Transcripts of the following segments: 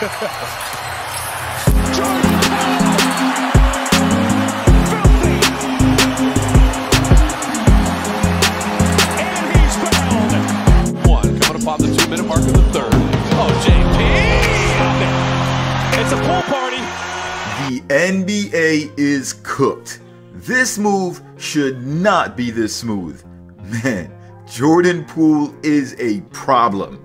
Upon the 2-minute mark of the third. Oh, JP! Stop it! It's a pool party. The NBA is cooked. This move should not be this smooth. Man, Jordan Poole is a problem.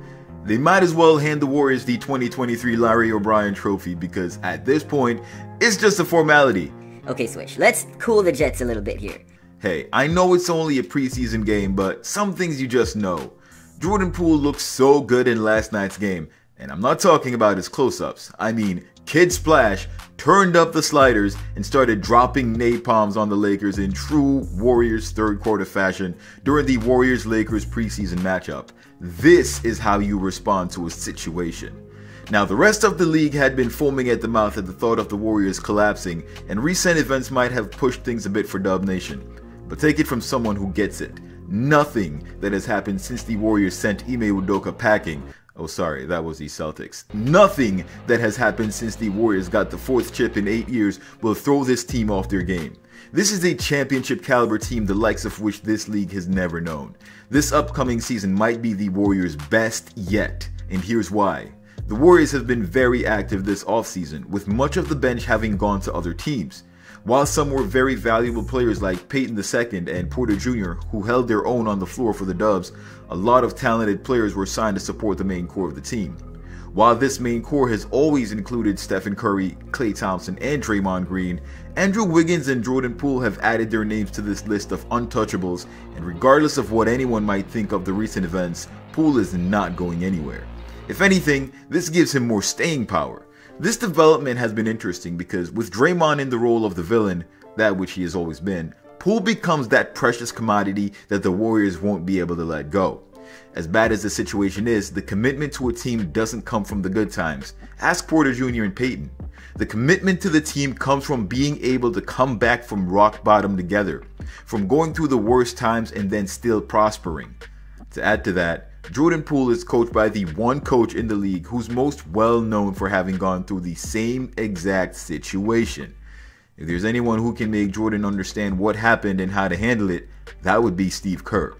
They might as well hand the Warriors the 2023 Larry O'Brien trophy because at this point, it's just a formality. Okay, Swish, let's cool the jets a little bit here. Hey, I know it's only a preseason game, but some things you just know. Jordan Poole looked so good in last night's game, and I'm not talking about his close-ups. I mean, Kid Splash turned up the sliders and started dropping napalms on the Lakers in true Warriors third quarter fashion during the Warriors-Lakers preseason matchup. This is how you respond to a situation. Now, the rest of the league had been foaming at the mouth at the thought of the Warriors collapsing, and recent events might have pushed things a bit for Dub Nation. But take it from someone who gets it. Nothing that has happened since the Warriors sent Ime Udoka packing. Oh, sorry, that was the Celtics. Nothing that has happened since the Warriors got the 4th chip in 8 years will throw this team off their game. This is a championship caliber team, the likes of which this league has never known. This upcoming season might be the Warriors' best yet, and here's why. The Warriors have been very active this offseason, with much of the bench having gone to other teams. While some were very valuable players like Peyton II and Porter Jr., who held their own on the floor for the Dubs, a lot of talented players were signed to support the main core of the team. While this main core has always included Stephen Curry, Klay Thompson, and Draymond Green, Andrew Wiggins and Jordan Poole have added their names to this list of untouchables, and regardless of what anyone might think of the recent events, Poole is not going anywhere. If anything, this gives him more staying power. This development has been interesting because with Draymond in the role of the villain, that which he has always been, Poole becomes that precious commodity that the Warriors won't be able to let go. As bad as the situation is, the commitment to a team doesn't come from the good times. Ask Porter Jr. and Peyton. The commitment to the team comes from being able to come back from rock bottom together, from going through the worst times and then still prospering. To add to that, Jordan Poole is coached by the one coach in the league who's most well known for having gone through the same exact situation. If there's anyone who can make Jordan understand what happened and how to handle it, that would be Steve Kerr.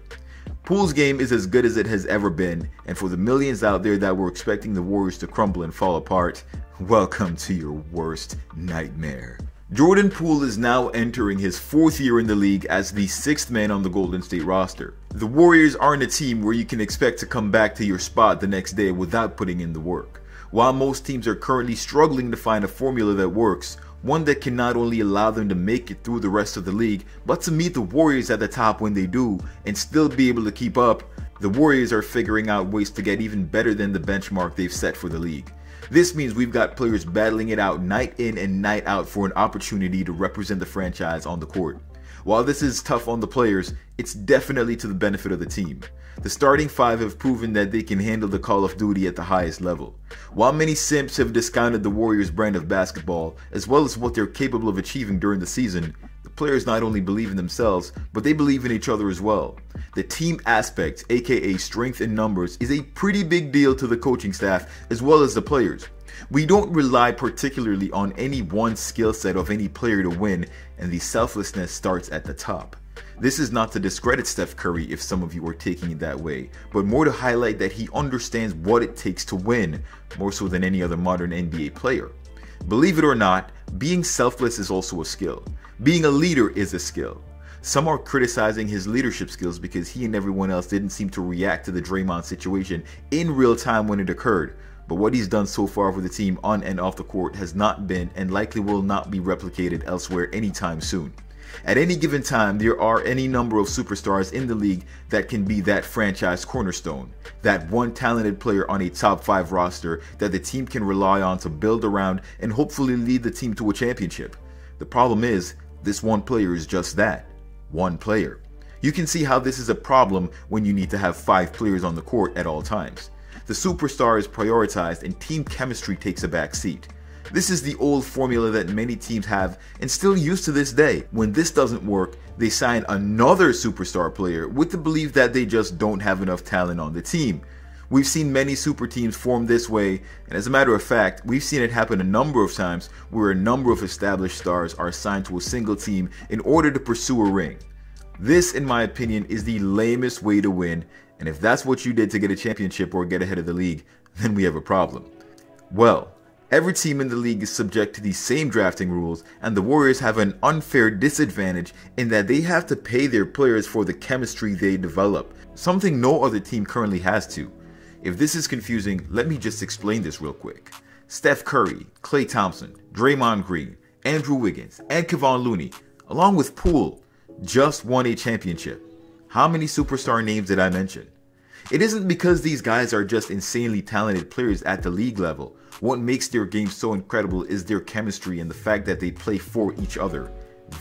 Poole's game is as good as it has ever been, and for the millions out there that were expecting the Warriors to crumble and fall apart, welcome to your worst nightmare. Jordan Poole is now entering his 4th year in the league as the 6th man on the Golden State roster. The Warriors aren't a team where you can expect to come back to your spot the next day without putting in the work. While most teams are currently struggling to find a formula that works, one that can not only allow them to make it through the rest of the league, but to meet the Warriors at the top when they do, and still be able to keep up, the Warriors are figuring out ways to get even better than the benchmark they've set for the league. This means we've got players battling it out night in and night out for an opportunity to represent the franchise on the court. While this is tough on the players, it's definitely to the benefit of the team. The starting 5 have proven that they can handle the Call of Duty at the highest level. While many simps have discounted the Warriors' brand of basketball, as well as what they're capable of achieving during the season, the players not only believe in themselves, but they believe in each other as well. The team aspect, aka strength in numbers, is a pretty big deal to the coaching staff as well as the players. We don't rely particularly on any one skill set of any player to win, and the selflessness starts at the top. This is not to discredit Steph Curry if some of you are taking it that way, but more to highlight that he understands what it takes to win, more so than any other modern NBA player. Believe it or not, being selfless is also a skill. Being a leader is a skill. Some are criticizing his leadership skills because he and everyone else didn't seem to react to the Draymond situation in real time when it occurred. But what he's done so far for the team on and off the court has not been and likely will not be replicated elsewhere anytime soon. At any given time, there are any number of superstars in the league that can be that franchise cornerstone, that one talented player on a top 5 roster that the team can rely on to build around and hopefully lead the team to a championship. The problem is, this one player is just that, one player. You can see how this is a problem when you need to have 5 players on the court at all times. The superstar is prioritized and team chemistry takes a back seat. This is the old formula that many teams have and still use to this day. When this doesn't work, they sign another superstar player with the belief that they just don't have enough talent on the team. We've seen many super teams form this way, and as a matter of fact, we've seen it happen a number of times where a number of established stars are assigned to a single team in order to pursue a ring. This, in my opinion, is the lamest way to win, and if that's what you did to get a championship or get ahead of the league, then we have a problem. Well, every team in the league is subject to these same drafting rules, and the Warriors have an unfair disadvantage in that they have to pay their players for the chemistry they develop, something no other team currently has to. If this is confusing, let me just explain this real quick. Steph Curry, Klay Thompson, Draymond Green, Andrew Wiggins, and Kevon Looney, along with Poole, just won a championship. How many superstar names did I mention? It isn't because these guys are just insanely talented players at the league level. What makes their game so incredible is their chemistry and the fact that they play for each other.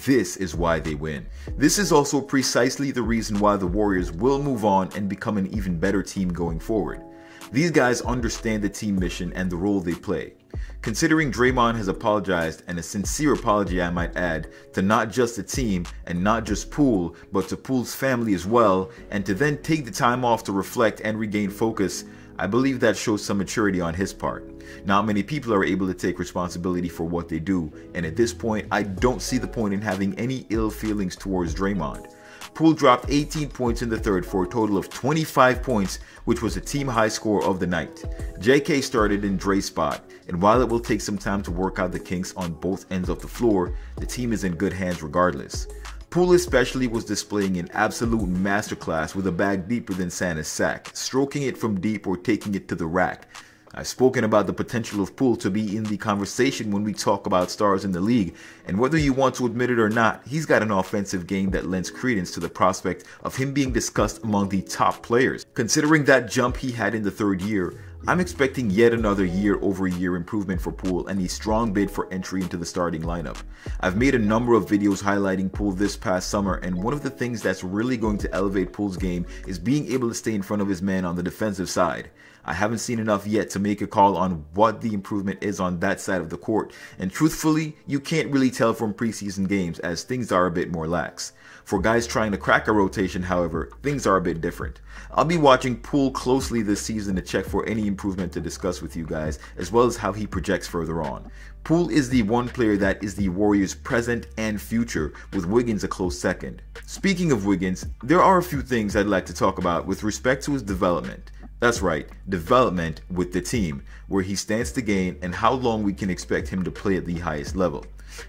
This is why they win. This is also precisely the reason why the Warriors will move on and become an even better team going forward. These guys understand the team mission and the role they play. Considering Draymond has apologized, and a sincere apology I might add, to not just the team and not just Poole, but to Poole's family as well, and to then take the time off to reflect and regain focus, I believe that shows some maturity on his part. Not many people are able to take responsibility for what they do, and at this point, I don't see the point in having any ill feelings towards Draymond. Poole dropped 18 points in the third for a total of 25 points, which was a team high score of the night. JK started in Dre's spot, and while it will take some time to work out the kinks on both ends of the floor, the team is in good hands regardless. Poole especially was displaying an absolute masterclass with a bag deeper than Santa's sack, stroking it from deep or taking it to the rack. I've spoken about the potential of Poole to be in the conversation when we talk about stars in the league, and whether you want to admit it or not, he's got an offensive game that lends credence to the prospect of him being discussed among the top players. Considering that jump he had in the third year, I'm expecting yet another year-over-year improvement for Poole and a strong bid for entry into the starting lineup. I've made a number of videos highlighting Poole this past summer, and one of the things that's really going to elevate Poole's game is being able to stay in front of his man on the defensive side. I haven't seen enough yet to make a call on what the improvement is on that side of the court, and truthfully, you can't really tell from preseason games as things are a bit more lax. For guys trying to crack a rotation, however, things are a bit different. I'll be watching Poole closely this season to check for any improvement to discuss with you guys, as well as how he projects further on. Poole is the one player that is the Warriors' present and future, with Wiggins a close second. Speaking of Wiggins, there are a few things I'd like to talk about with respect to his development. That's right, development with the team, where he stands to gain and how long we can expect him to play at the highest level.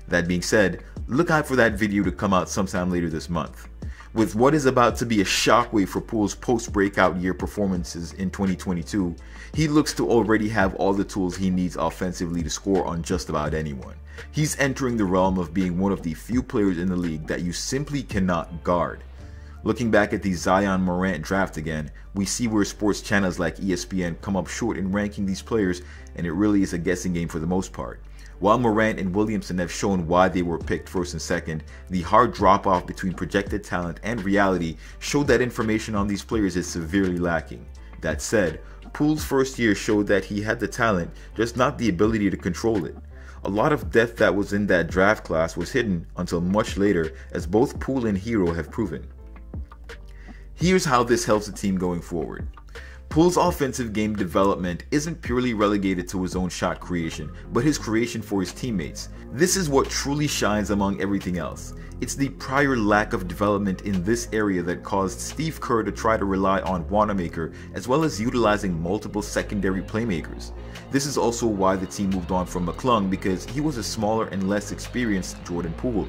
That being said, look out for that video to come out sometime later this month. With what is about to be a shockwave for Poole's post-breakout year performances in 2022, he looks to already have all the tools he needs offensively to score on just about anyone. He's entering the realm of being one of the few players in the league that you simply cannot guard. Looking back at the Zion Morant draft again, we see where sports channels like ESPN come up short in ranking these players, and it really is a guessing game for the most part. While Morant and Williamson have shown why they were picked first and second, the hard drop-off between projected talent and reality showed that information on these players is severely lacking. That said, Poole's first year showed that he had the talent, just not the ability to control it. A lot of depth that was in that draft class was hidden until much later, as both Poole and Hero have proven. Here's how this helps the team going forward. Poole's offensive game development isn't purely relegated to his own shot creation, but his creation for his teammates. This is what truly shines among everything else. It's the prior lack of development in this area that caused Steve Kerr to try to rely on Wanamaker, as well as utilizing multiple secondary playmakers. This is also why the team moved on from McClung, because he was a smaller and less experienced Jordan Poole.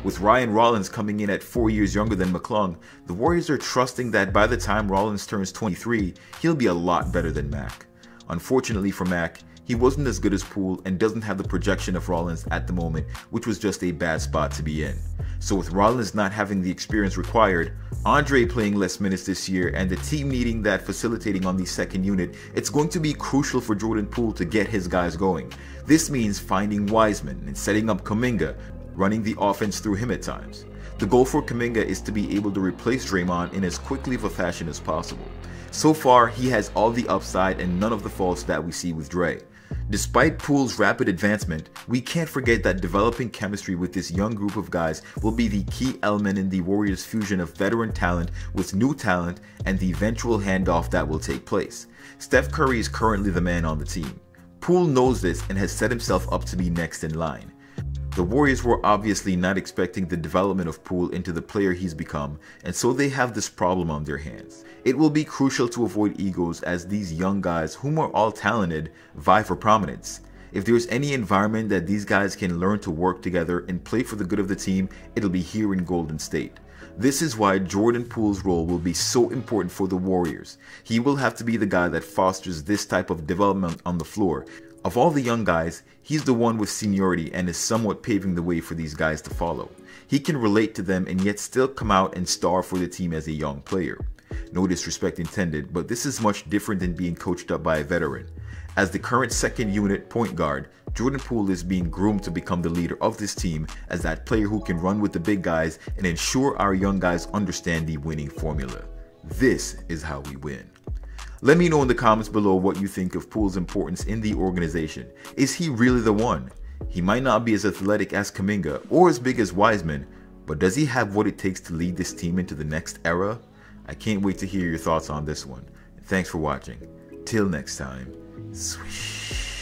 With Ryan Rollins coming in at 4 years younger than McClung, the Warriors are trusting that by the time Rollins turns 23, he'll be a lot better than Mac. Unfortunately for Mac, he wasn't as good as Poole and doesn't have the projection of Rollins at the moment, which was just a bad spot to be in. So with Rollins not having the experience required, Andre playing less minutes this year, and the team needing that facilitating on the second unit, it's going to be crucial for Jordan Poole to get his guys going. This means finding Wiseman and setting up Kuminga, running the offense through him at times. The goal for Kuminga is to be able to replace Draymond in as quickly of a fashion as possible. So far, he has all the upside and none of the faults that we see with Dre. Despite Poole's rapid advancement, we can't forget that developing chemistry with this young group of guys will be the key element in the Warriors' fusion of veteran talent with new talent and the eventual handoff that will take place. Steph Curry is currently the man on the team. Poole knows this and has set himself up to be next in line. The Warriors were obviously not expecting the development of Poole into the player he's become, and so they have this problem on their hands. It will be crucial to avoid egos as these young guys, whom are all talented, vie for prominence. If there's any environment that these guys can learn to work together and play for the good of the team, it'll be here in Golden State. This is why Jordan Poole's role will be so important for the Warriors. He will have to be the guy that fosters this type of development on the floor. Of all the young guys, he's the one with seniority and is somewhat paving the way for these guys to follow. He can relate to them and yet still come out and star for the team as a young player. No disrespect intended, but this is much different than being coached up by a veteran. As the current second unit point guard, Jordan Poole is being groomed to become the leader of this team as that player who can run with the big guys and ensure our young guys understand the winning formula. This is how we win. Let me know in the comments below what you think of Poole's importance in the organization. Is he really the one? He might not be as athletic as Kuminga or as big as Wiseman, but does he have what it takes to lead this team into the next era? I can't wait to hear your thoughts on this one. Thanks for watching. Till next time, swish.